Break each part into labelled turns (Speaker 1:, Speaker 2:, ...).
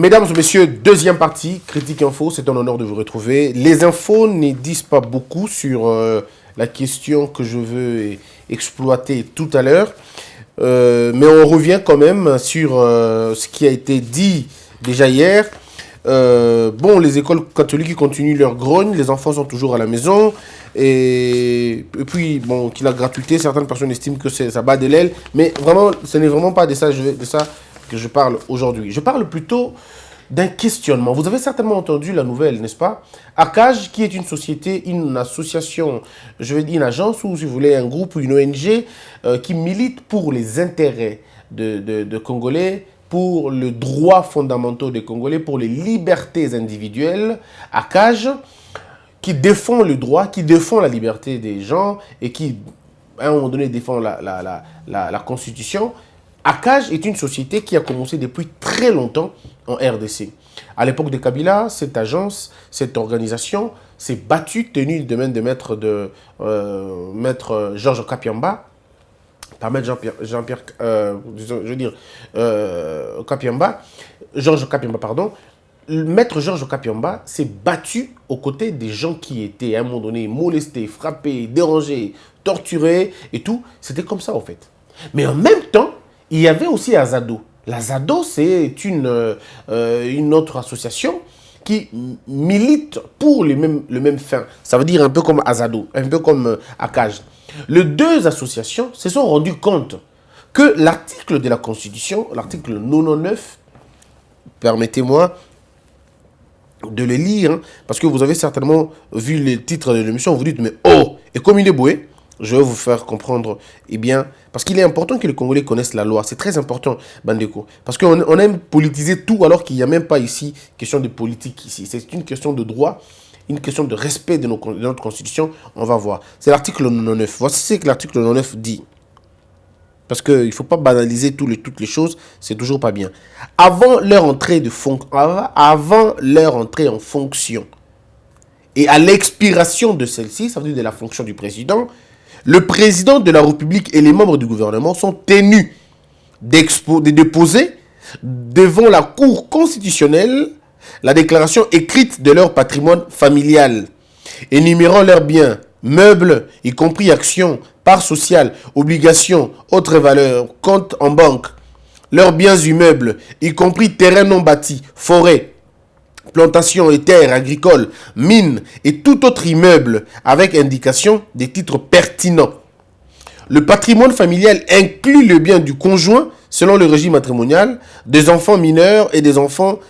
Speaker 1: Mesdames et messieurs, deuxième partie, Critique Info, c'est un honneur de vous retrouver. Les infos ne disent pas beaucoup sur la question que je veux exploiter tout à l'heure, mais on revient quand même sur ce qui a été dit déjà hier. Bon, les écoles catholiques continuent leur grogne, les enfants sont toujours à la maison, et puis, bon, qu'il a gratuité, certaines personnes estiment que ça bat de l'aile, mais vraiment, ce n'est vraiment pas de ça que je parle aujourd'hui. Je parle plutôt d'un questionnement. Vous avez certainement entendu la nouvelle, n'est-ce pas? ACAJ, qui est une société, une association, je vais dire une agence ou, si vous voulez, un groupe ou une ONG qui milite pour les intérêts de Congolais, pour le droit fondamentaux des Congolais, pour les libertés individuelles. ACAJ, qui défend le droit, qui défend la liberté des gens et qui, à un moment donné, défend la Constitution. ACAJ est une société qui a commencé depuis très longtemps en RDC. À l'époque de Kabila, cette agence, cette organisation s'est battue, tenue de main de maître Georges Kapiamba, pas maître Jean-Pierre, je veux dire, Kapiamba, Georges Kapiamba, pardon. Maître Georges Kapiamba s'est battu aux côtés des gens qui étaient à un moment donné molestés, frappés, dérangés, torturés et tout. C'était comme ça en fait. Mais en même temps, il y avait aussi Azado. L'Azado, c'est une autre association qui milite pour le même fin. Ça veut dire un peu comme Azado, un peu comme ACAJ. Les deux associations se sont rendues compte que l'article de la Constitution, l'article 99, permettez-moi de le lire, hein, parce que vous avez certainement vu le titre de l'émission, vous dites, mais oh, et comme il est boué, je vais vous faire comprendre, eh bien, parce qu'il est important que les Congolais connaissent la loi. C'est très important, Bandeko. Parce qu'on aime politiser tout alors qu'il n'y a même pas ici question de politique ici. C'est une question de droit, une question de respect de notre Constitution. On va voir. C'est l'article 99. Voici ce que l'article 99 dit. Parce qu'il ne faut pas banaliser toutes les choses, c'est toujours pas bien. Avant leur entrée en fonction et à l'expiration de celle-ci, ça veut dire de la fonction du président, le président de la République et les membres du gouvernement sont tenus de déposer devant la Cour constitutionnelle la déclaration écrite de leur patrimoine familial, énumérant leurs biens, meubles, y compris actions, parts sociales, obligations, autres valeurs, comptes en banque, leurs biens immeubles, y compris terrains non bâtis, forêts, plantations et terres agricoles, mines et tout autre immeuble avec indication des titres pertinents. Le patrimoine familial inclut le bien du conjoint selon le régime matrimonial, des enfants mineurs et des enfants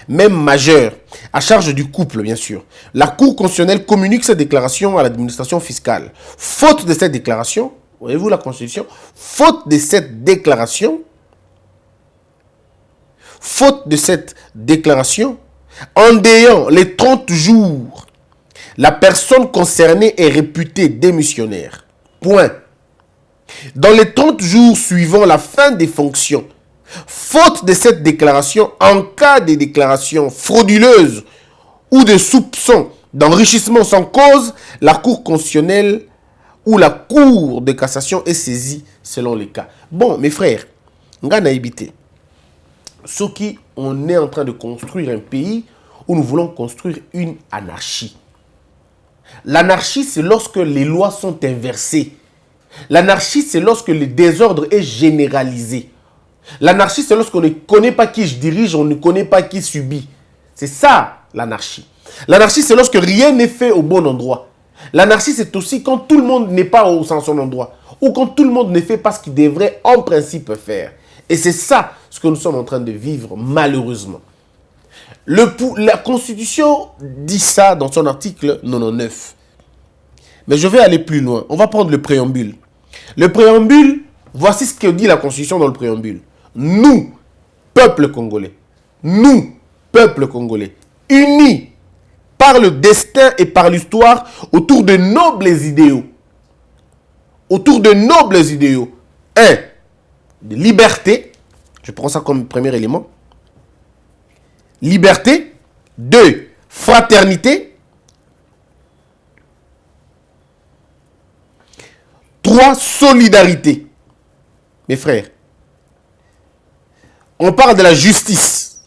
Speaker 1: même majeurs, à charge du couple bien sûr. La Cour constitutionnelle communique cette déclaration à l'administration fiscale. Faute de cette déclaration, voyez-vous la Constitution, faute de cette déclaration, en déant les 30 jours, la personne concernée est réputée démissionnaire. Point. Dans les 30 jours suivant la fin des fonctions, faute de cette déclaration, en cas de déclaration frauduleuse ou de soupçon d'enrichissement sans cause, la Cour constitutionnelle ou la Cour de cassation est saisie selon les cas. Bon, mes frères, nga naïbité. Ce qui, on est en train de construire un pays où nous voulons construire une anarchie. L'anarchie, c'est lorsque les lois sont inversées. L'anarchie, c'est lorsque le désordre est généralisé. L'anarchie, c'est lorsqu'on ne connaît pas qui je dirige, on ne connaît pas qui subit. C'est ça, l'anarchie. L'anarchie, c'est lorsque rien n'est fait au bon endroit. L'anarchie, c'est aussi quand tout le monde n'est pas au son endroit. Ou quand tout le monde ne fait pas ce qu'il devrait en principe faire. Et c'est ça ce que nous sommes en train de vivre, malheureusement. La Constitution dit ça dans son article 99. Mais je vais aller plus loin. On va prendre le préambule. Le préambule, voici ce que dit la Constitution dans le préambule. Nous, peuple congolais, unis par le destin et par l'histoire autour de nobles idéaux. Un, de liberté. Je prends ça comme premier élément. Liberté. 2, fraternité. 3, solidarité. Mes frères, on parle de la justice.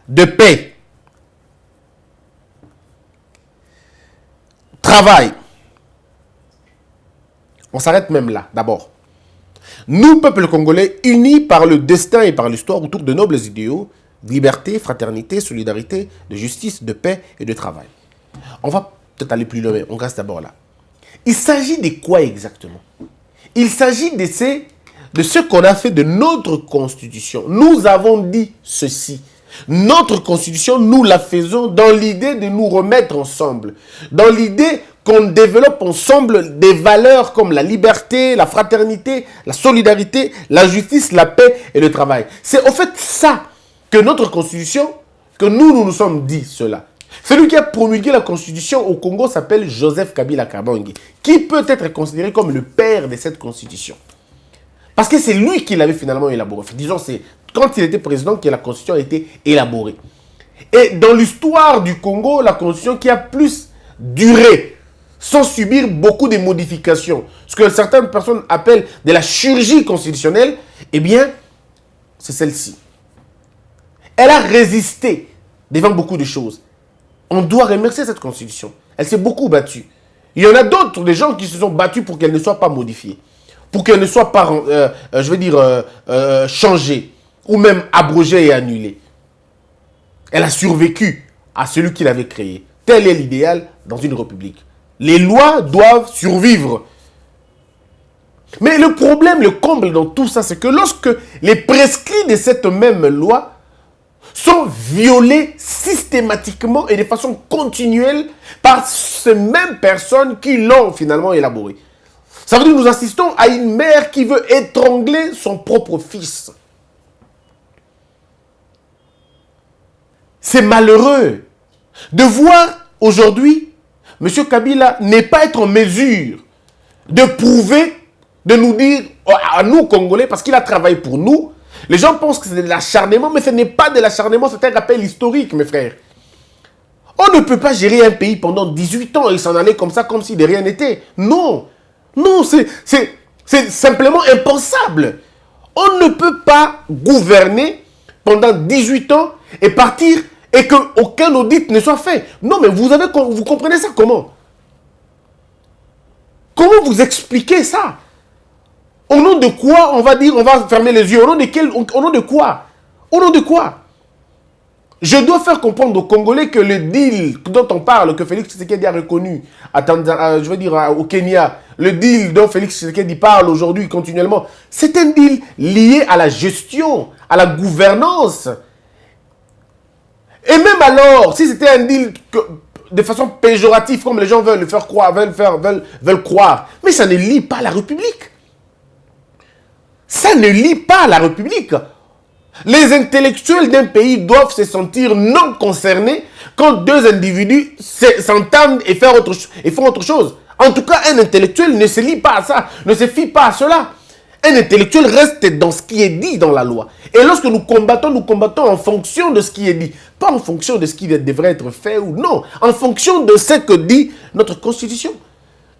Speaker 1: de paix, travail. On s'arrête même là, d'abord. Nous, peuple congolais, unis par le destin et par l'histoire autour de nobles idéaux, de liberté, fraternité, solidarité, de justice, de paix et de travail. On va peut-être aller plus loin, mais on reste d'abord là. Il s'agit de quoi exactement? Il s'agit de ce qu'on a fait de notre constitution. Nous avons dit ceci. Notre constitution, nous la faisons dans l'idée de nous remettre ensemble. Dans l'idée qu'on développe ensemble des valeurs comme la liberté, la fraternité, la solidarité, la justice, la paix et le travail. C'est en fait ça que notre constitution, que nous sommes dit cela. Celui qui a promulgué la constitution au Congo s'appelle Joseph Kabila Kabange, qui peut être considéré comme le père de cette constitution. Parce que c'est lui qui l'avait finalement élaboré. Disons, c'est quand il était président que la constitution a été élaborée. Et dans l'histoire du Congo, la constitution qui a plus duré, sans subir beaucoup de modifications, ce que certaines personnes appellent de la chirurgie constitutionnelle, eh bien, c'est celle-ci. Elle a résisté devant beaucoup de choses. On doit remercier cette constitution. Elle s'est beaucoup battue. Il y en a d'autres, des gens qui se sont battus pour qu'elle ne soit pas modifiée, pour qu'elle ne soit pas, changée, ou même abrogée et annulée. Elle a survécu à celui qui l'avait créée. Tel est l'idéal dans une république. Les lois doivent survivre. Mais le problème, le comble dans tout ça, c'est que lorsque les prescrits de cette même loi sont violés systématiquement et de façon continuelle par ces mêmes personnes qui l'ont finalement élaboré. Ça veut dire que nous assistons à une mère qui veut étrangler son propre fils. C'est malheureux de voir aujourd'hui M. Kabila n'est pas être en mesure de prouver, de nous dire, à nous Congolais, parce qu'il a travaillé pour nous. Les gens pensent que c'est de l'acharnement, mais ce n'est pas de l'acharnement, c'est un rappel historique, mes frères. On ne peut pas gérer un pays pendant 18 ans et s'en aller comme ça, comme si de rien n'était. Non, non, c'est simplement impensable. On ne peut pas gouverner pendant 18 ans et partir et qu'aucun audit ne soit fait. Non, mais vous comprenez ça comment? Comment vous expliquez ça? Au nom de quoi on va dire, on va fermer les yeux? Au nom de quoi? Au nom de quoi? Je dois faire comprendre aux Congolais que le deal dont on parle, que Félix Tshisekedi a reconnu au Kenya, le deal dont Félix Tshisekedi parle aujourd'hui continuellement, c'est un deal lié à la gestion, à la gouvernance. Et même alors, si c'était un deal de façon péjorative, comme les gens veulent le faire croire, veulent croire, mais ça ne lie pas la République. Ça ne lie pas la République. Les intellectuels d'un pays doivent se sentir non concernés quand deux individus s'entendent et font autre chose. En tout cas, un intellectuel ne se lie pas à ça, ne se fie pas à cela. Un intellectuel reste dans ce qui est dit dans la loi. Et lorsque nous combattons en fonction de ce qui est dit. Pas en fonction de ce qui devrait être fait ou non. En fonction de ce que dit notre Constitution.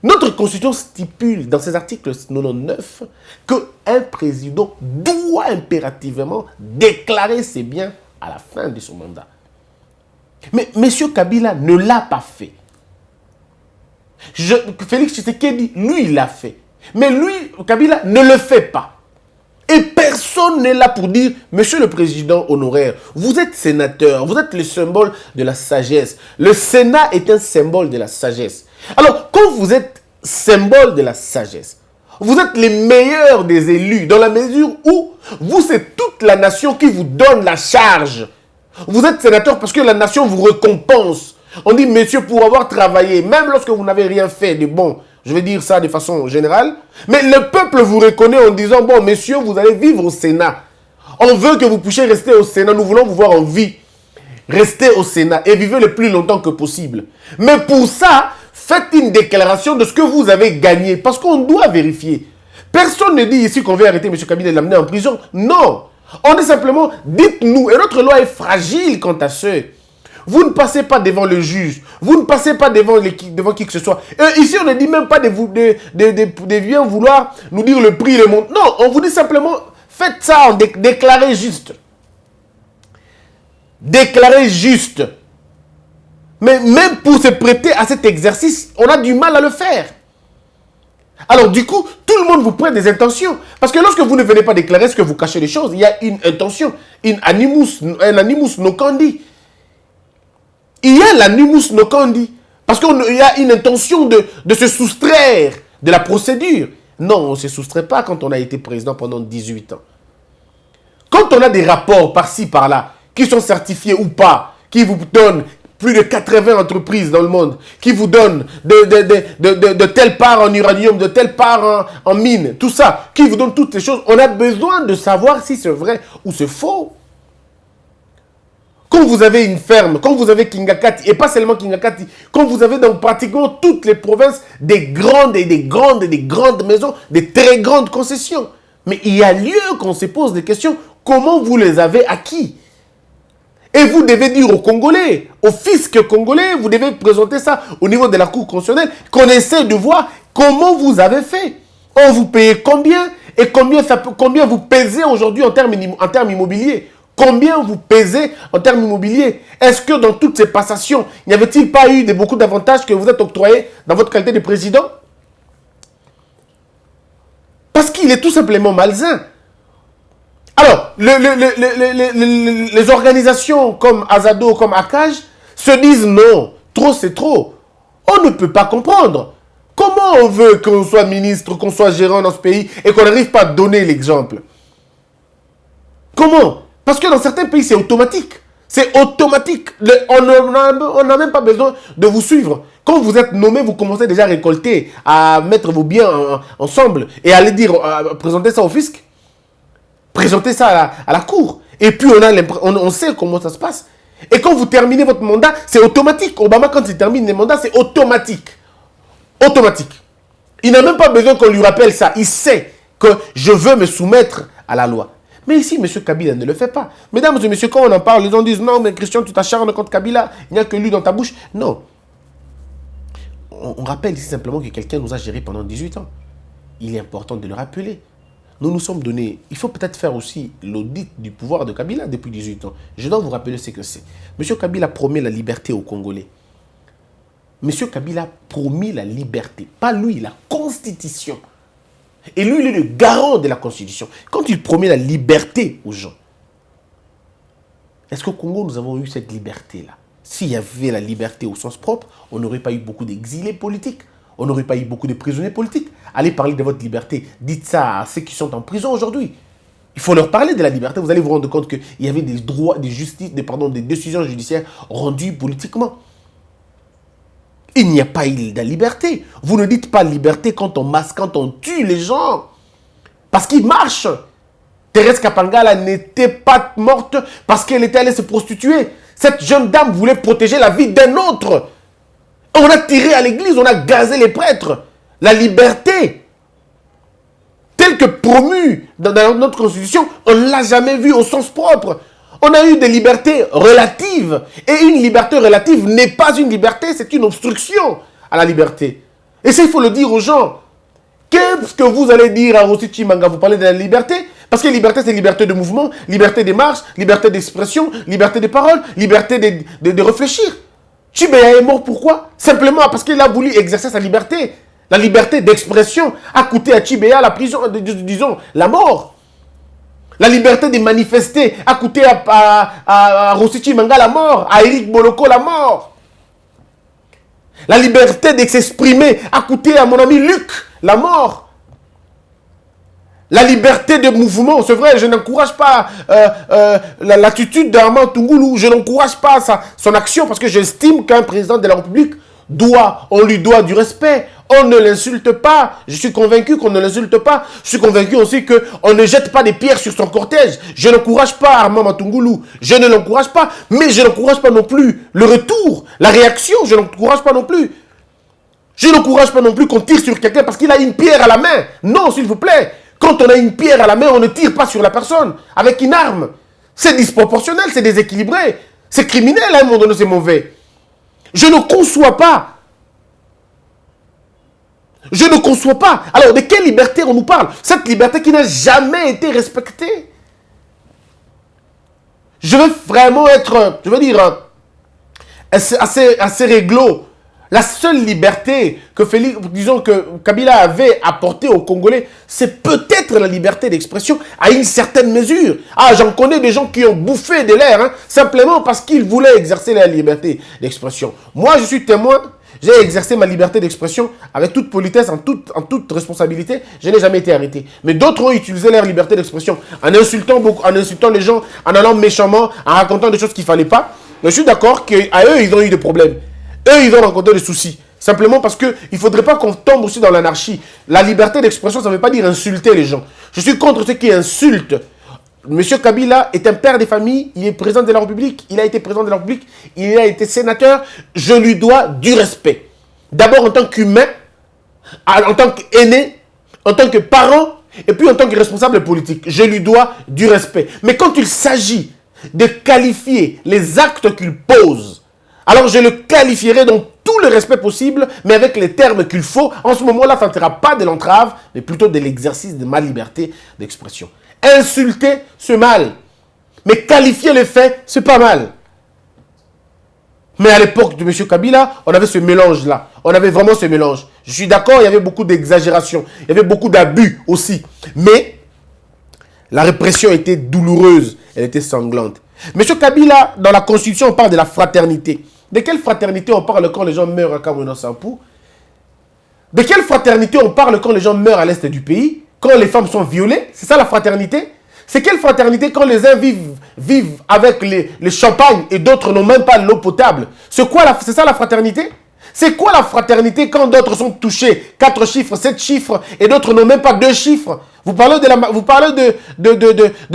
Speaker 1: Notre Constitution stipule dans ses articles 99 qu'un président doit impérativement déclarer ses biens à la fin de son mandat. Mais M. Kabila ne l'a pas fait. Félix Tshisekedi, lui, il l'a fait. Mais lui, Kabila, ne le fait pas. Et personne n'est là pour dire, monsieur le président honoraire, vous êtes sénateur, vous êtes le symbole de la sagesse. Le Sénat est un symbole de la sagesse. Alors, quand vous êtes symbole de la sagesse, vous êtes les meilleurs des élus, dans la mesure où vous, c'est toute la nation qui vous donne la charge. Vous êtes sénateur parce que la nation vous récompense. On dit, monsieur, pour avoir travaillé, même lorsque vous n'avez rien fait de bon, je vais dire ça de façon générale, mais le peuple vous reconnaît en disant, bon, messieurs, vous allez vivre au Sénat. On veut que vous puissiez rester au Sénat, nous voulons vous voir en vie. Restez au Sénat et vivez le plus longtemps que possible. Mais pour ça, faites une déclaration de ce que vous avez gagné, parce qu'on doit vérifier. Personne ne dit ici qu'on veut arrêter M. Kabila et l'amener en prison. Non. On dit simplement, dites-nous, et notre loi est fragile quant à ce. Vous ne passez pas devant le juge. Vous ne passez pas devant qui que ce soit. Et ici, on ne dit même pas de bien vouloir nous dire le prix, le montant. Non, on vous dit simplement, faites ça, déclarez juste. déclaré juste. Mais même pour se prêter à cet exercice, on a du mal à le faire. Alors du coup, tout le monde vous prête des intentions. Parce que lorsque vous ne venez pas déclarer ce que vous cachez les choses, il y a une intention, un animus nocandi. Il y a l'animus nocandi. Parce qu'il y a une intention de se soustraire de la procédure. Non, on ne se soustrait pas quand on a été président pendant 18 ans. Quand on a des rapports par-ci, par-là, qui sont certifiés ou pas, qui vous donnent plus de 80 entreprises dans le monde, qui vous donnent de telle part en uranium, de telle part en mine, tout ça, qui vous donnent toutes ces choses, on a besoin de savoir si c'est vrai ou c'est faux. Quand vous avez une ferme, quand vous avez Kingakati, et pas seulement Kingakati, quand vous avez dans pratiquement toutes les provinces des grandes maisons, des très grandes concessions. Mais il y a lieu qu'on se pose des questions, comment vous les avez acquis? Et vous devez dire aux Congolais, au fisc congolais, vous devez présenter ça au niveau de la Cour constitutionnelle, qu'on essaie de voir comment vous avez fait. On vous paye combien et combien vous pesez aujourd'hui en termes immobiliers. Combien vous pesez en termes immobiliers? Est-ce que dans toutes ces passations, n'y avait-il pas eu beaucoup d'avantages que vous êtes octroyés dans votre qualité de président? Parce qu'il est tout simplement malsain. Alors, les organisations comme Azado, comme Akaj, se disent non, trop c'est trop. On ne peut pas comprendre. Comment on veut qu'on soit ministre, qu'on soit gérant dans ce pays et qu'on n'arrive pas à donner l'exemple? Comment? Parce que dans certains pays, c'est automatique. C'est automatique. On n'a même pas besoin de vous suivre. Quand vous êtes nommé, vous commencez déjà à récolter, à mettre vos biens ensemble et à aller dire, présenter ça au fisc. Présenter ça à la cour. Et puis, on sait comment ça se passe. Et quand vous terminez votre mandat, c'est automatique. Obama, quand il termine les mandats, c'est automatique. Automatique. Il n'a même pas besoin qu'on lui rappelle ça. Il sait que je veux me soumettre à la loi. Mais ici, M. Kabila ne le fait pas. Mesdames et messieurs, quand on en parle, les gens disent, non, mais Christian, tu t'acharnes contre Kabila. Il n'y a que lui dans ta bouche. Non. On rappelle ici simplement que quelqu'un nous a géré pendant 18 ans. Il est important de le rappeler. Nous nous sommes donnés, il faut peut-être faire aussi l'audit du pouvoir de Kabila depuis 18 ans. Je dois vous rappeler ce que c'est. M. Kabila promet la liberté aux Congolais. M. Kabila promet la liberté, pas lui, la Constitution. Et lui, il est le garant de la Constitution. Quand il promet la liberté aux gens, est-ce qu'au Congo, nous avons eu cette liberté-là? S'il y avait la liberté au sens propre, on n'aurait pas eu beaucoup d'exilés politiques. On n'aurait pas eu beaucoup de prisonniers politiques. Allez parler de votre liberté. Dites ça à ceux qui sont en prison aujourd'hui. Il faut leur parler de la liberté. Vous allez vous rendre compte qu'il y avait des droits, des décisions judiciaires rendues politiquement. Il n'y a pas eu de liberté. Vous ne dites pas liberté quand on masse, quand on tue les gens. Parce qu'ils marchent. Thérèse Kapangala n'était pas morte parce qu'elle était allée se prostituer. Cette jeune dame voulait protéger la vie d'un autre. On a tiré à l'église, on a gazé les prêtres. La liberté, telle que promue dans notre constitution, on ne l'a jamais vue au sens propre. On a eu des libertés relatives. Et une liberté relative n'est pas une liberté, c'est une obstruction à la liberté. Et ça, il faut le dire aux gens. Qu'est-ce que vous allez dire à Rossi Chimanga? Vous parlez de la liberté? Parce que liberté, c'est liberté de mouvement, liberté des marches, liberté d'expression, liberté de parole, liberté de réfléchir. Chibeya est mort pourquoi? Simplement parce qu'il a voulu exercer sa liberté. La liberté d'expression a coûté à Chibeya la prison, disons, la mort. La liberté de manifester a coûté à Rossi Chimanga la mort, à Eric Boloko la mort. La liberté de s'exprimer a coûté à mon ami Luc la mort. La liberté de mouvement, c'est vrai, je n'encourage pas l'attitude d'Armand Tungulu, je n'encourage pas son action parce que j'estime qu'un président de la République on lui doit du respect. On ne l'insulte pas. Je suis convaincu qu'on ne l'insulte pas. Je suis convaincu aussi qu'on ne jette pas des pierres sur son cortège. Je n'encourage pas Armand Matungulu. Je ne l'encourage pas, mais je n'encourage pas non plus le retour, la réaction, je n'encourage pas non plus. Je n'encourage pas non plus qu'on tire sur quelqu'un parce qu'il a une pierre à la main. Non, s'il vous plaît. Quand on a une pierre à la main, on ne tire pas sur la personne avec une arme. C'est disproportionnel, c'est déséquilibré. C'est criminel, à un moment donné, c'est mauvais. Je ne conçois pas. Je ne conçois pas. Alors, de quelle liberté on nous parle? Cette liberté qui n'a jamais été respectée. Je veux vraiment être, je veux dire, assez réglo. La seule liberté que disons que Kabila avait apportée aux Congolais, c'est peut-être la liberté d'expression à une certaine mesure. Ah, j'en connais des gens qui ont bouffé de l'air, hein, simplement parce qu'ils voulaient exercer la liberté d'expression. Moi, je suis témoin, j'ai exercé ma liberté d'expression avec toute politesse, en toute responsabilité. Je n'ai jamais été arrêté. Mais d'autres ont utilisé leur liberté d'expression en insultant les gens, en allant méchamment, en racontant des choses qu'il ne fallait pas. Mais je suis d'accord qu'à eux, ils ont eu des problèmes. Eux, ils ont rencontré des soucis. Simplement parce qu'il ne faudrait pas qu'on tombe aussi dans l'anarchie. La liberté d'expression, ça ne veut pas dire insulter les gens. Je suis contre ceux qui insultent. Monsieur Kabila est un père des familles, il est président de la République, il a été président de la République, il a été sénateur. Je lui dois du respect. D'abord en tant qu'humain, en tant qu'aîné, en tant que parent, et puis en tant que responsable politique. Je lui dois du respect. Mais quand il s'agit de qualifier les actes qu'il pose, alors je le qualifierai dans tout le respect possible, mais avec les termes qu'il faut. En ce moment-là, ça ne sera pas de l'entrave, mais plutôt de l'exercice de ma liberté d'expression. Insulter, c'est mal. Mais qualifier les faits, c'est pas mal. Mais à l'époque de M. Kabila, on avait ce mélange-là. On avait vraiment ce mélange. Je suis d'accord, il y avait beaucoup d'exagération. Il y avait beaucoup d'abus aussi. Mais la répression était douloureuse. Elle était sanglante. M. Kabila, dans la Constitution, on parle de la fraternité. De quelle fraternité on parle quand les gens meurent à Kamounan-Sampou? De quelle fraternité on parle quand les gens meurent à l'est du pays? Quand les femmes sont violées? C'est ça la fraternité? C'est quelle fraternité quand les uns vivent avec les champagnes et d'autres n'ont même pas l'eau potable? C'est ça la fraternité? C'est quoi la fraternité quand d'autres sont touchés? 4 chiffres, 7 chiffres et d'autres n'ont même pas 2 chiffres. Vous parlez de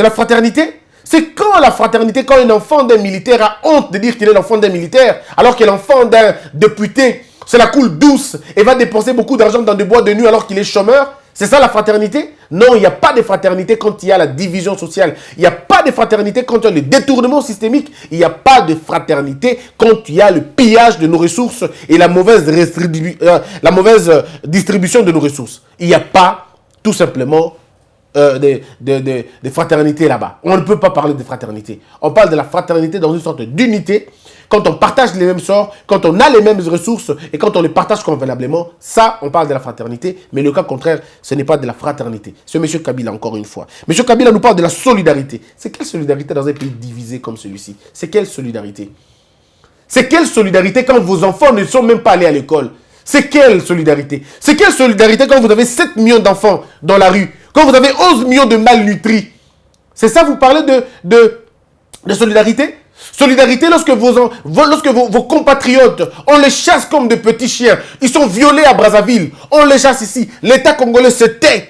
Speaker 1: la fraternité? C'est quand la fraternité, quand un enfant d'un militaire a honte de dire qu'il est l'enfant d'un militaire, alors que l'enfant d'un député, c'est la coule douce et va dépenser beaucoup d'argent dans des boîtes de nuit alors qu'il est chômeur? C'est ça la fraternité? Non, il n'y a pas de fraternité quand il y a la division sociale. Il n'y a pas de fraternité quand il y a le détournement systémique. Il n'y a pas de fraternité quand il y a le pillage de nos ressources et la mauvaise distribution de nos ressources. Il n'y a pas tout simplement de fraternité là-bas. On ne peut pas parler de fraternité. On parle de la fraternité dans une sorte d'unité. Quand on partage les mêmes sorts, quand on a les mêmes ressources et quand on les partage convenablement, ça, on parle de la fraternité. Mais le cas contraire, ce n'est pas de la fraternité. C'est M. Kabila, encore une fois. M. Kabila nous parle de la solidarité. C'est quelle solidarité dans un pays divisé comme celui-ci? C'est quelle solidarité? C'est quelle solidarité quand vos enfants ne sont même pas allés à l'école? C'est quelle solidarité? C'est quelle solidarité quand vous avez 7 millions d'enfants dans la rue? Quand vous avez 11 millions de malnutris? C'est ça, vous parlez de solidarité? Solidarité lorsque vos compatriotes, on les chasse comme de petits chiens. Ils sont violés à Brazzaville. On les chasse ici. L'État congolais se tait.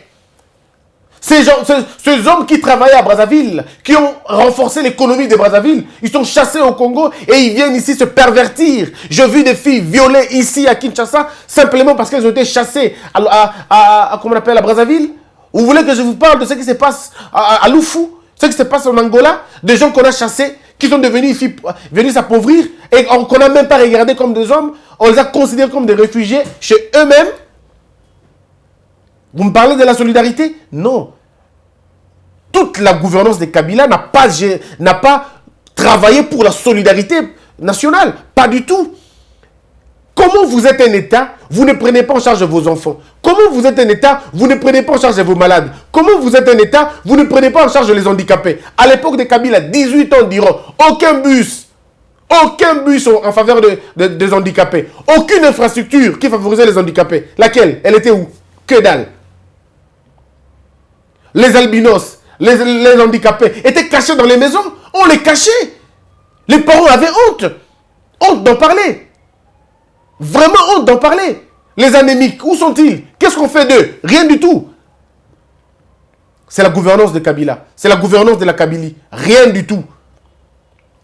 Speaker 1: Ces hommes qui travaillaient à Brazzaville, qui ont renforcé l'économie de Brazzaville, ils sont chassés au Congo et ils viennent ici se pervertir. J'ai vu des filles violées ici à Kinshasa simplement parce qu'elles ont été chassées comment on appelle, à Brazzaville. Vous voulez que je vous parle de ce qui se passe à Loufou, ce qui se passe en Angola, des gens qu'on a chassés, qui sont venus s'appauvrir et qu'on n'a même pas regardé comme des hommes, on les a considérés comme des réfugiés chez eux-mêmes. Vous me parlez de la solidarité? Non. Toute la gouvernance de Kabila n'a pas travaillé pour la solidarité nationale. Pas du tout. Comment vous êtes un État, vous ne prenez pas en charge vos enfants? Comment vous êtes un État, vous ne prenez pas en charge vos malades? Comment vous êtes un État, vous ne prenez pas en charge les handicapés? À l'époque de Kabila, 18 ans diront, aucun bus en faveur des handicapés. Aucune infrastructure qui favorisait les handicapés. Laquelle? Elle était où? Que dalle. Les albinos, les handicapés étaient cachés dans les maisons. On les cachait. Les parents avaient honte. Honte d'en parler. Vraiment honte d'en parler. Les anémiques, où sont-ils? Qu'est-ce qu'on fait d'eux? Rien du tout. C'est la gouvernance de Kabila. C'est la gouvernance de la Kabylie. Rien du tout.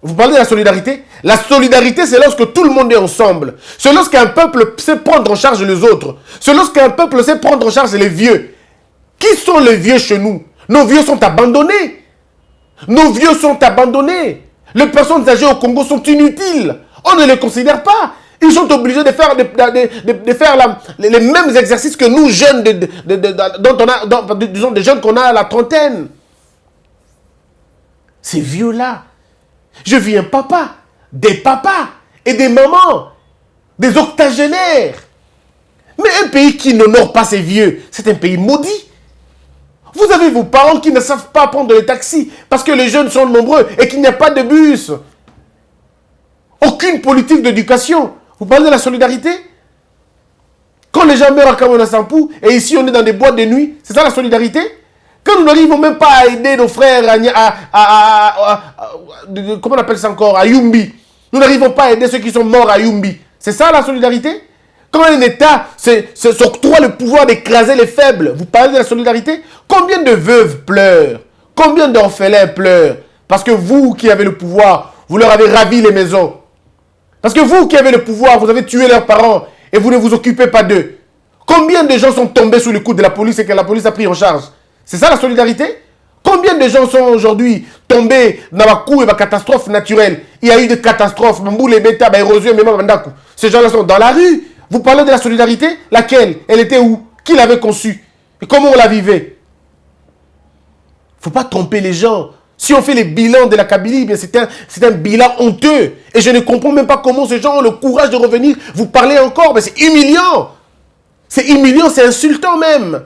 Speaker 1: Vous parlez de la solidarité? La solidarité, c'est lorsque tout le monde est ensemble. C'est lorsqu'un peuple sait prendre en charge les autres. C'est lorsqu'un peuple sait prendre en charge les vieux. Qui sont les vieux chez nous? Nos vieux sont abandonnés. Nos vieux sont abandonnés. Les personnes âgées au Congo sont inutiles. On ne les considère pas. Ils sont obligés de faire, les mêmes exercices que nous, jeunes, disons des jeunes qu'on a à la trentaine. Ces vieux-là, Je vis un papa, des papas et des mamans, des octogénaires. Mais un pays qui n'honore pas ses vieux, c'est un pays maudit. Vous avez vos parents qui ne savent pas prendre les taxis parce que les jeunes sont nombreux et qu'il n'y a pas de bus. Aucune politique d'éducation. Vous parlez de la solidarité? Quand les gens meurent à Kamona-Sampou et ici on est dans des boîtes de nuit, c'est ça la solidarité? Quand nous n'arrivons même pas à aider nos frères comment on appelle ça encore? À Yumbi. Nous n'arrivons pas à aider ceux qui sont morts à Yumbi. C'est ça la solidarité? Quand un État s'octroie le pouvoir d'écraser les faibles, vous parlez de la solidarité? Combien de veuves pleurent? Combien d'orphelins pleurent? Parce que vous qui avez le pouvoir, vous leur avez ravi les maisons. Parce que vous qui avez le pouvoir, vous avez tué leurs parents et vous ne vous occupez pas d'eux. Combien de gens sont tombés sous le coup de la police et que la police a pris en charge? C'est ça la solidarité? Combien de gens sont aujourd'hui tombés dans la coup et la catastrophe naturelle? Il y a eu des catastrophes, érosion, ces gens-là sont dans la rue. Vous parlez de la solidarité? Laquelle? Elle était où? Qui l'avait conçue? Et comment on la vivait? Il ne faut pas tromper les gens. Si on fait les bilans de la Kabylie, c'est un bilan honteux. Et je ne comprends même pas comment ces gens ont le courage de revenir vous parler encore. Mais c'est humiliant. C'est humiliant, c'est insultant même.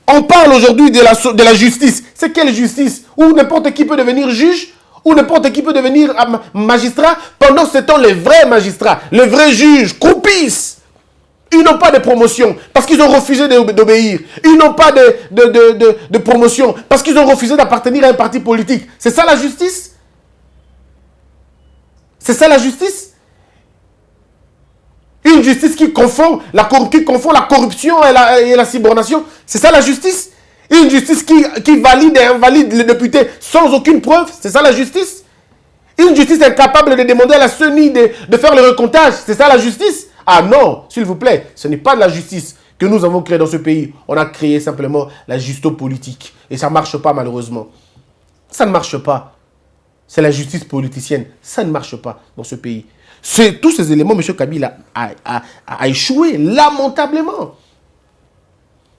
Speaker 1: On parle aujourd'hui de la justice. C'est quelle justice? Où n'importe qui peut devenir juge? Où n'importe qui peut devenir magistrat? Pendant ce temps, les vrais magistrats, les vrais juges croupissent. Ils n'ont pas de promotion parce qu'ils ont refusé d'obéir. Ils n'ont pas de promotion parce qu'ils ont refusé d'appartenir à un parti politique. C'est ça la justice? C'est ça la justice? Une justice qui confond la corruption et la subornation. C'est ça la justice? Une justice qui valide et invalide les députés sans aucune preuve. C'est ça la justice? Une justice incapable de demander à la CENI de faire le recomptage. C'est ça la justice? Ah non, s'il vous plaît, ce n'est pas de la justice que nous avons créée dans ce pays. On a créé simplement la justo-politique. Et ça ne marche pas malheureusement. Ça ne marche pas. C'est la justice politicienne. Ça ne marche pas dans ce pays. Tous ces éléments, M. Kabila a échoué lamentablement.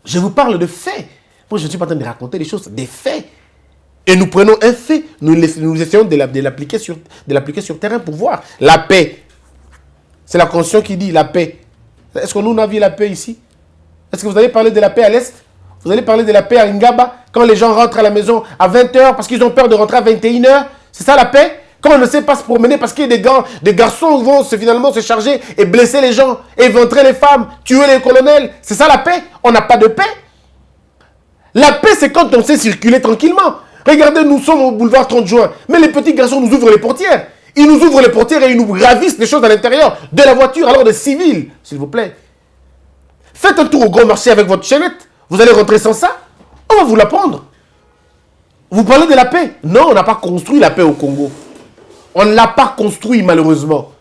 Speaker 1: Je vous parle de faits. Moi, je ne suis pas en train de raconter des choses, des faits. Et nous prenons un fait, nous essayons de l'appliquer sur terrain pour voir. La paix. C'est la Constitution qui dit la paix. Est-ce que nous avons la paix ici? Est-ce que vous allez parler de la paix à l'Est? Vous allez parler de la paix à Ngaba quand les gens rentrent à la maison à 20h parce qu'ils ont peur de rentrer à 21h? C'est ça la paix? Quand on ne sait pas se promener parce qu'il y a des garçons qui vont finalement se charger et blesser les gens, éventrer les femmes, tuer les colonels. C'est ça la paix? On n'a pas de paix. La paix, c'est quand on sait circuler tranquillement. Regardez, nous sommes au boulevard 30 juin, mais les petits garçons nous ouvrent les portières. Ils nous ouvrent les portières et ils nous ravissent des choses à l'intérieur de la voiture, alors des civils, s'il vous plaît. Faites un tour au grand marché avec votre chaînette. Vous allez rentrer sans ça? On va vous la prendre. Vous parlez de la paix? Non, on n'a pas construit la paix au Congo. On ne l'a pas construit, malheureusement.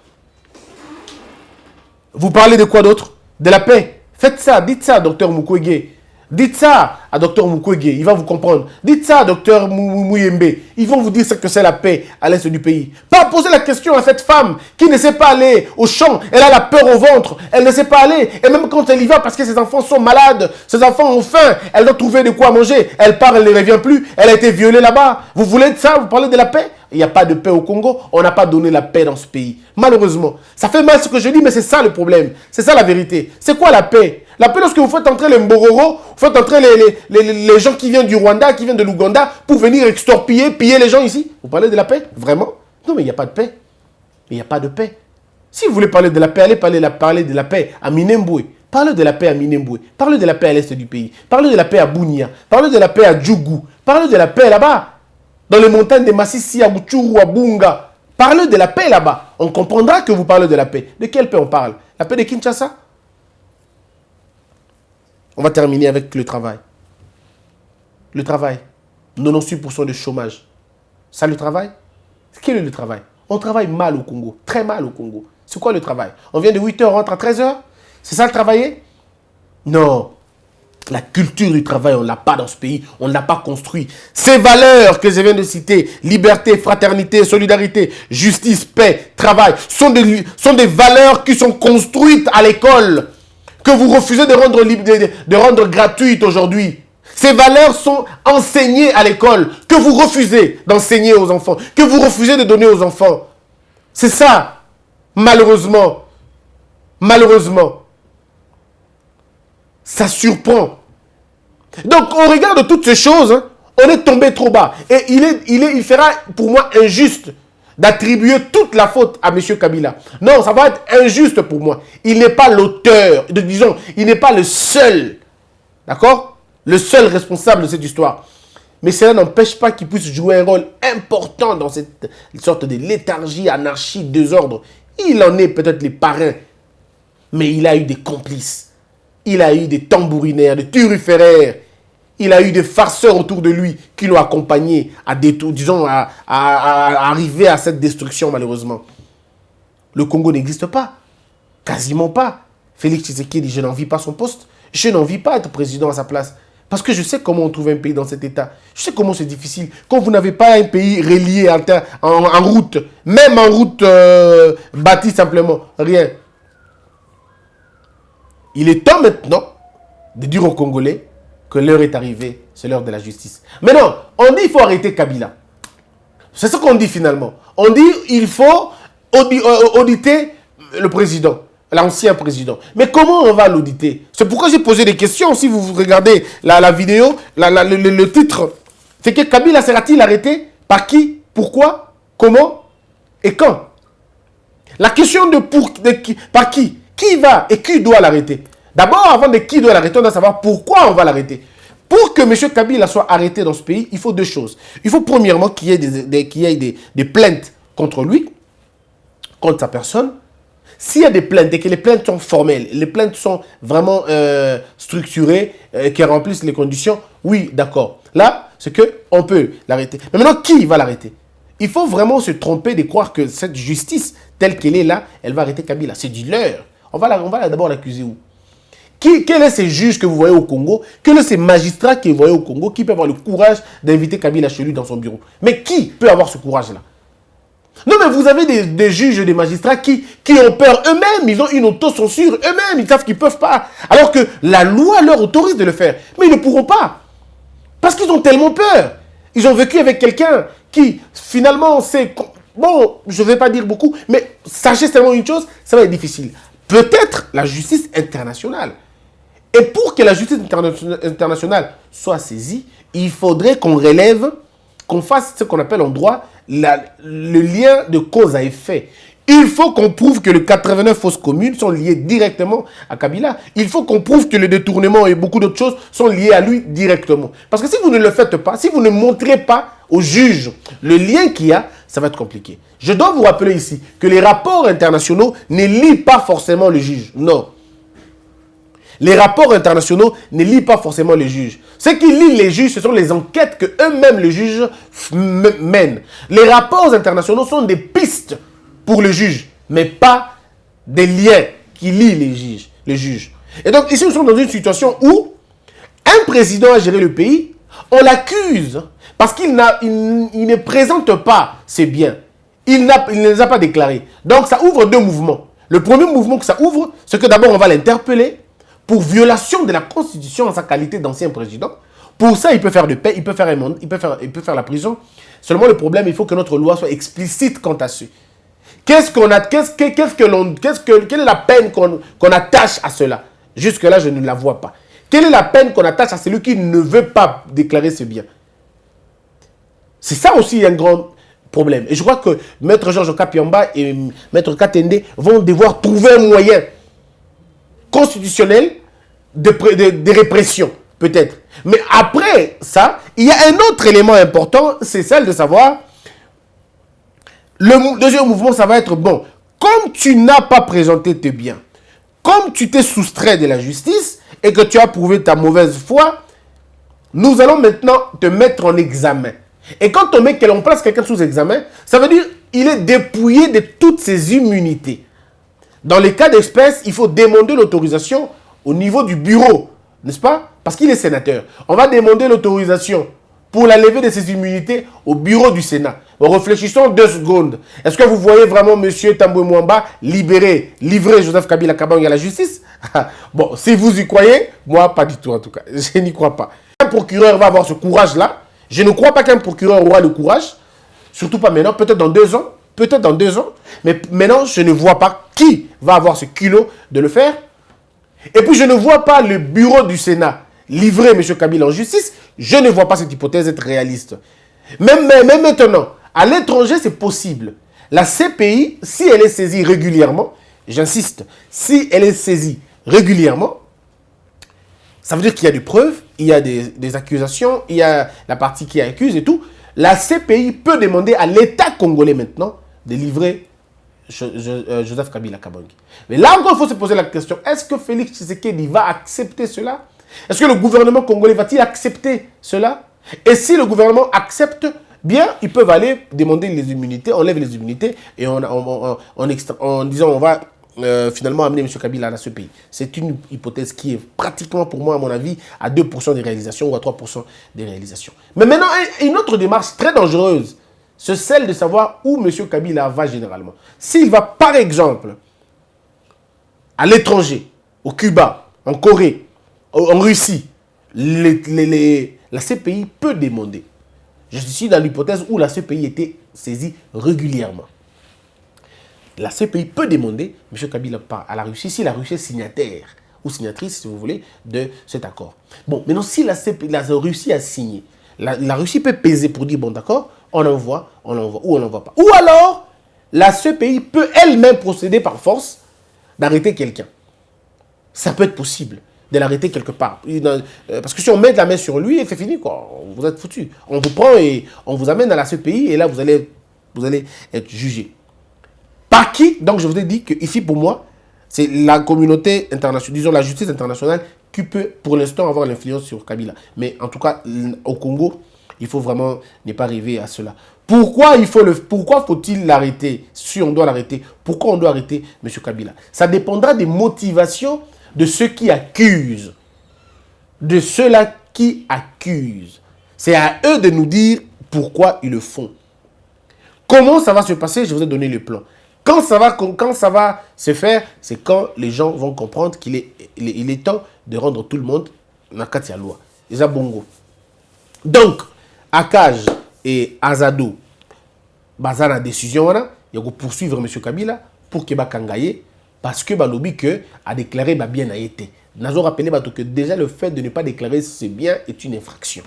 Speaker 1: Vous parlez de quoi d'autre? De la paix. Faites ça, dites ça, docteur Mukwege. Dites ça à docteur Mukwege, il va vous comprendre. Dites ça à docteur Mouyembe, ils vont vous dire ce que c'est la paix à l'est du pays. Pas poser la question à cette femme qui ne sait pas aller au champ, elle a la peur au ventre, elle ne sait pas aller. Et même quand elle y va parce que ses enfants sont malades, ses enfants ont faim, elle doit trouver de quoi manger. Elle part, elle ne revient plus, elle a été violée là-bas. Vous voulez de ça? Vous parlez de la paix? Il n'y a pas de paix au Congo, on n'a pas donné la paix dans ce pays. Malheureusement, ça fait mal ce que je dis, mais c'est ça le problème. C'est ça la vérité. C'est quoi la paix? La paix, lorsque vous faites entrer les Mbororo, vous faites entrer les gens qui viennent du Rwanda, qui viennent de l'Ouganda, pour venir extorpiller, piller les gens ici. Vous parlez de la paix? Vraiment? Non, mais il n'y a pas de paix. Il n'y a pas de paix. Si vous voulez parler de la paix, allez parler de la paix à Minembwe. Parlez de la paix à Minembwe. Parlez de la paix à l'est du pays. Parlez de la paix à Bunia. Parlez de la paix à Djougou. Parlez de la paix là-bas. Dans les montagnes de Massissi, à Butchuru, à Bunga. Parlez de la paix là-bas. On comprendra que vous parlez de la paix. De quelle paix on parle? La paix de Kinshasa? On va terminer avec le travail. Le travail. 96% de chômage. Ça, le travail? Quel est le travail? On travaille mal au Congo. Très mal au Congo. C'est quoi le travail? On vient de 8h, on rentre à 13h? C'est ça le travailler? Non. La culture du travail, on ne l'a pas dans ce pays. On ne l'a pas construit. Ces valeurs que je viens de citer, liberté, fraternité, solidarité, justice, paix, travail, sont des valeurs qui sont construites à l'école, que vous refusez de rendre gratuites aujourd'hui. Ces valeurs sont enseignées à l'école, que vous refusez d'enseigner aux enfants, que vous refusez de donner aux enfants. C'est ça, malheureusement. Malheureusement. Ça surprend. Donc, au regard de toutes ces choses, hein, on est tombé trop bas. Et il fera, pour moi, injuste d'attribuer toute la faute à M. Kabila. Non, ça va être injuste pour moi. Il n'est pas l'auteur, disons, il n'est pas le seul, d'accord? Le seul responsable de cette histoire. Mais cela n'empêche pas qu'il puisse jouer un rôle important dans cette sorte de léthargie, anarchie, désordre. Il en est peut-être les parrains, mais il a eu des complices. Il a eu des tambourinaires, des turiféraires. Il a eu des farceurs autour de lui qui l'ont accompagné à arriver à cette destruction, malheureusement. Le Congo n'existe pas. Quasiment pas. Félix Tshisekedi, je n'envie pas son poste. Je n'envie pas être président à sa place. Parce que je sais comment on trouve un pays dans cet état. Je sais comment c'est difficile. Quand vous n'avez pas un pays relié en route, même en route bâtie simplement, rien. Il est temps maintenant de dire aux Congolais que l'heure est arrivée, c'est l'heure de la justice. Mais non, on dit qu'il faut arrêter Kabila. C'est ce qu'on dit finalement. On dit qu'il faut auditer le président, l'ancien président. Mais comment on va l'auditer? C'est pourquoi j'ai posé des questions. Si vous regardez la vidéo, le titre, c'est que Kabila sera-t-il arrêté? Par qui? Pourquoi? Comment? Et quand? La question par qui? Qui va et qui doit l'arrêter? D'abord, avant de qui doit l'arrêter, on doit savoir pourquoi on va l'arrêter. Pour que M. Kabila soit arrêté dans ce pays, il faut deux choses. Il faut premièrement qu'il y ait des plaintes contre lui, contre sa personne. S'il y a des plaintes et que les plaintes sont formelles, les plaintes sont vraiment structurées, qui remplissent les conditions, oui, d'accord. Là, c'est qu'on peut l'arrêter. Mais maintenant, qui va l'arrêter? Il faut vraiment se tromper de croire que cette justice, telle qu'elle est là, elle va arrêter Kabila. C'est du leurre. On va d'abord l'accuser où? Quels sont ces juges que vous voyez au Congo? Quels sont ces magistrats que vous voyez au Congo qui peuvent avoir le courage d'inviter Kabila chez lui dans son bureau? Mais qui peut avoir ce courage-là? Non, mais vous avez des juges et des magistrats qui ont peur eux-mêmes. Ils ont une autocensure eux-mêmes. Ils savent qu'ils ne peuvent pas. Alors que la loi leur autorise de le faire. Mais ils ne pourront pas. Parce qu'ils ont tellement peur. Ils ont vécu avec quelqu'un qui, finalement, c'est... Bon, je ne vais pas dire beaucoup, mais sachez seulement une chose, ça va être difficile. Peut-être la justice internationale. Et pour que la justice internationale soit saisie, il faudrait qu'on relève, qu'on fasse ce qu'on appelle en droit le lien de cause à effet. Il faut qu'on prouve que les 89 fausses communes sont liées directement à Kabila. Il faut qu'on prouve que le détournement et beaucoup d'autres choses sont liées à lui directement. Parce que si vous ne le faites pas, si vous ne montrez pas au juge le lien qu'il y a, ça va être compliqué. Je dois vous rappeler ici que les rapports internationaux ne lient pas forcément le juge. Non. Les rapports internationaux ne lient pas forcément les juges. Ce qui lit les juges, ce sont les enquêtes que eux-mêmes les juges mènent. Les rapports internationaux sont des pistes pour le juge, mais pas des liens qui lient les juges. Et donc ici, nous sommes dans une situation où un président a géré le pays, on l'accuse parce qu'il ne présente pas ses biens. Il ne les a pas déclarés. Donc ça ouvre deux mouvements. Le premier mouvement que ça ouvre, c'est que d'abord on va l'interpeller pour violation de la Constitution en sa qualité d'ancien président. Pour ça, il peut faire de paix, il peut faire la prison. Seulement le problème, il faut que notre loi soit explicite quant à ce. Quelle est la peine qu'on attache à cela? Jusque-là, je ne la vois pas. Quelle est la peine qu'on attache à celui qui ne veut pas déclarer ce bien? C'est ça aussi un grand problème. Et je crois que Maître Georges Kapiamba et Maître Katende vont devoir trouver un moyen constitutionnel de répression, peut-être. Mais après ça, il y a un autre élément important, c'est celle de savoir, le deuxième mouvement, ça va être, bon, comme tu n'as pas présenté tes biens, comme tu t'es soustrait de la justice et que tu as prouvé ta mauvaise foi, nous allons maintenant te mettre en examen. Et quand on place quelqu'un sous examen, ça veut dire qu'il est dépouillé de toutes ses immunités. Dans les cas d'espèce, il faut demander l'autorisation au niveau du bureau, n'est-ce pas? Parce qu'il est sénateur. On va demander l'autorisation pour la levée de ses immunités au bureau du Sénat. Bon, réfléchissons 2 secondes. Est-ce que vous voyez vraiment M. Tambwe Mwamba livrer Joseph Kabila Kabange à la justice? Bon, si vous y croyez, moi pas du tout en tout cas. Je n'y crois pas. procureur va avoir ce courage-là. Je ne crois pas qu'un procureur aura le courage. Surtout pas maintenant, peut-être dans 2 ans. Peut-être dans 2 ans. Mais maintenant, je ne vois pas qui va avoir ce culot de le faire. Et puis, je ne vois pas le bureau du Sénat livrer M. Kabila en justice. Je ne vois pas cette hypothèse être réaliste. Même maintenant, à l'étranger, c'est possible. La CPI, si elle est saisie régulièrement, j'insiste, si elle est saisie régulièrement, ça veut dire qu'il y a des preuves, il y a des accusations, il y a la partie qui accuse et tout. La CPI peut demander à l'État congolais maintenant de livrer Joseph Kabila Kabange. Mais là encore, il faut se poser la question, est-ce que Félix Tshisekedi va accepter cela? Est-ce que le gouvernement congolais va-t-il accepter cela? Et si le gouvernement accepte, bien, ils peuvent aller demander les immunités, on lève les immunités et en disant on va finalement amener M. Kabila dans ce pays. C'est une hypothèse qui est pratiquement pour moi, à mon avis, à 2% des réalisations ou à 3% des réalisations. Mais maintenant, une autre démarche très dangereuse, c'est celle de savoir où M. Kabila va généralement. S'il va, par exemple, à l'étranger, au Cuba, en Corée, en Russie, la CPI peut demander. Je suis dans l'hypothèse où la CPI était saisie régulièrement. La CPI peut demander, M. Kabila part à la Russie, si la Russie est signataire ou signatrice, si vous voulez, de cet accord. Bon, maintenant, si la Russie a signé, la Russie peut peser pour dire, bon, d'accord, on envoie, ou on n'envoie pas. Ou alors, la CPI peut elle-même procéder par force d'arrêter quelqu'un. Ça peut être possible de l'arrêter quelque part. Parce que si on met la main sur lui, c'est fini, quoi. Vous êtes foutu. On vous prend et on vous amène à la CPI et là, vous allez être jugé. Par qui? Donc, je vous ai dit que ici, pour moi, c'est la communauté internationale, disons la justice internationale, qui peut, pour l'instant, avoir l'influence sur Kabila. Mais en tout cas, au Congo, il faut vraiment ne pas arriver à cela. Pourquoi faut-il l'arrêter? Si on doit l'arrêter, pourquoi on doit arrêter M. Kabila? Ça dépendra des motivations de ceux qui accusent. De ceux-là qui accusent. C'est à eux de nous dire pourquoi ils le font. Comment ça va se passer? Je vous ai donné le plan. Quand ça va se faire, c'est quand les gens vont comprendre qu'il est temps de rendre tout le monde dans la loi. Déjà bongo. Donc, Akaj et Azado, bazar la décision, il y a poursuivre M. Kabila pour qu'il va kangaye parce que le lobby a déclaré bien a été. Nous avons rappelé que déjà le fait de ne pas déclarer ses biens est une infraction.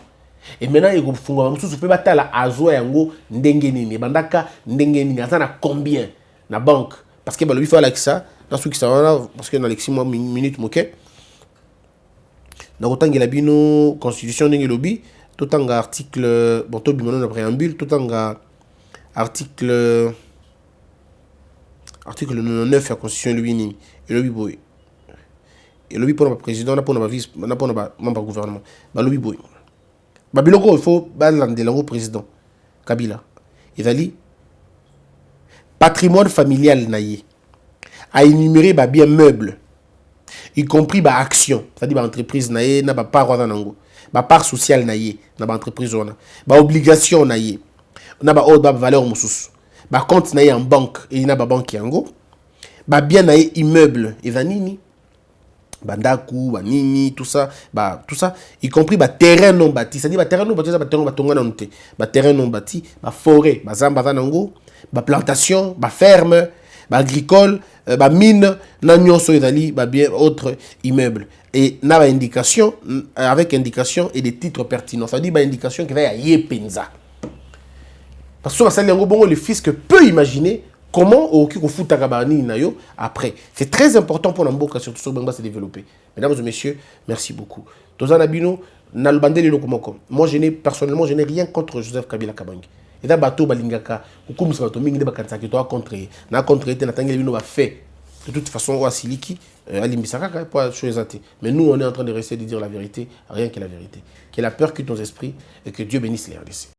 Speaker 1: Et maintenant, il faut que la azo yango ndengeni bandaka ndengeni na combien na banque parce que il faut aller ça dans ce qui ça parce que dans les 6 mois minutes moquet dans autant que la bino constitution ndenge lobby tout en article bon tout bimono na préambule tout en article 99 la constitution lobby ni et lobby boy et lobby pour le président na pour le vice na pour le membre gouvernement ba lobby boy ba biloko il faut balandela au président Kabila ezali patrimoine familial naïe a énuméré bien meuble y compris action c'est-à-dire entreprise naïe na part nango part sociale naïe na entreprise ona obligation naïe na haute valeur mususu compte naïe en banque et na banque yango bien naïe immeuble ezanini bandaku banini tout ça y compris terrain non bâti c'est-à-dire terrain non bâti ça terrain batonga na nte terrain non bâti forêt zamba nango plantation ferme agricole mine na nyonso ezali bien autre immeuble et na indication avec indication et des titres pertinents c'est-à-dire indication qui va y penza parce que ça le fisc peut imaginer comment au après. C'est très important pour l'Amboka, surtout sur Bangba se développer. Mesdames et messieurs, merci beaucoup. Moi, personnellement, je n'ai rien contre Joseph Kabila Kabange. Et là, bateau balingaka, comme ça, bateau mingi de bakansa qui doit contrer. Na contrer, na tangi le va fait. De toute façon, on va siliki, alimbisaka, pas chose. Mais nous, on est en train de rester de dire la vérité, rien que la vérité. Que la peur quitte nos esprits et que Dieu bénisse les RDC.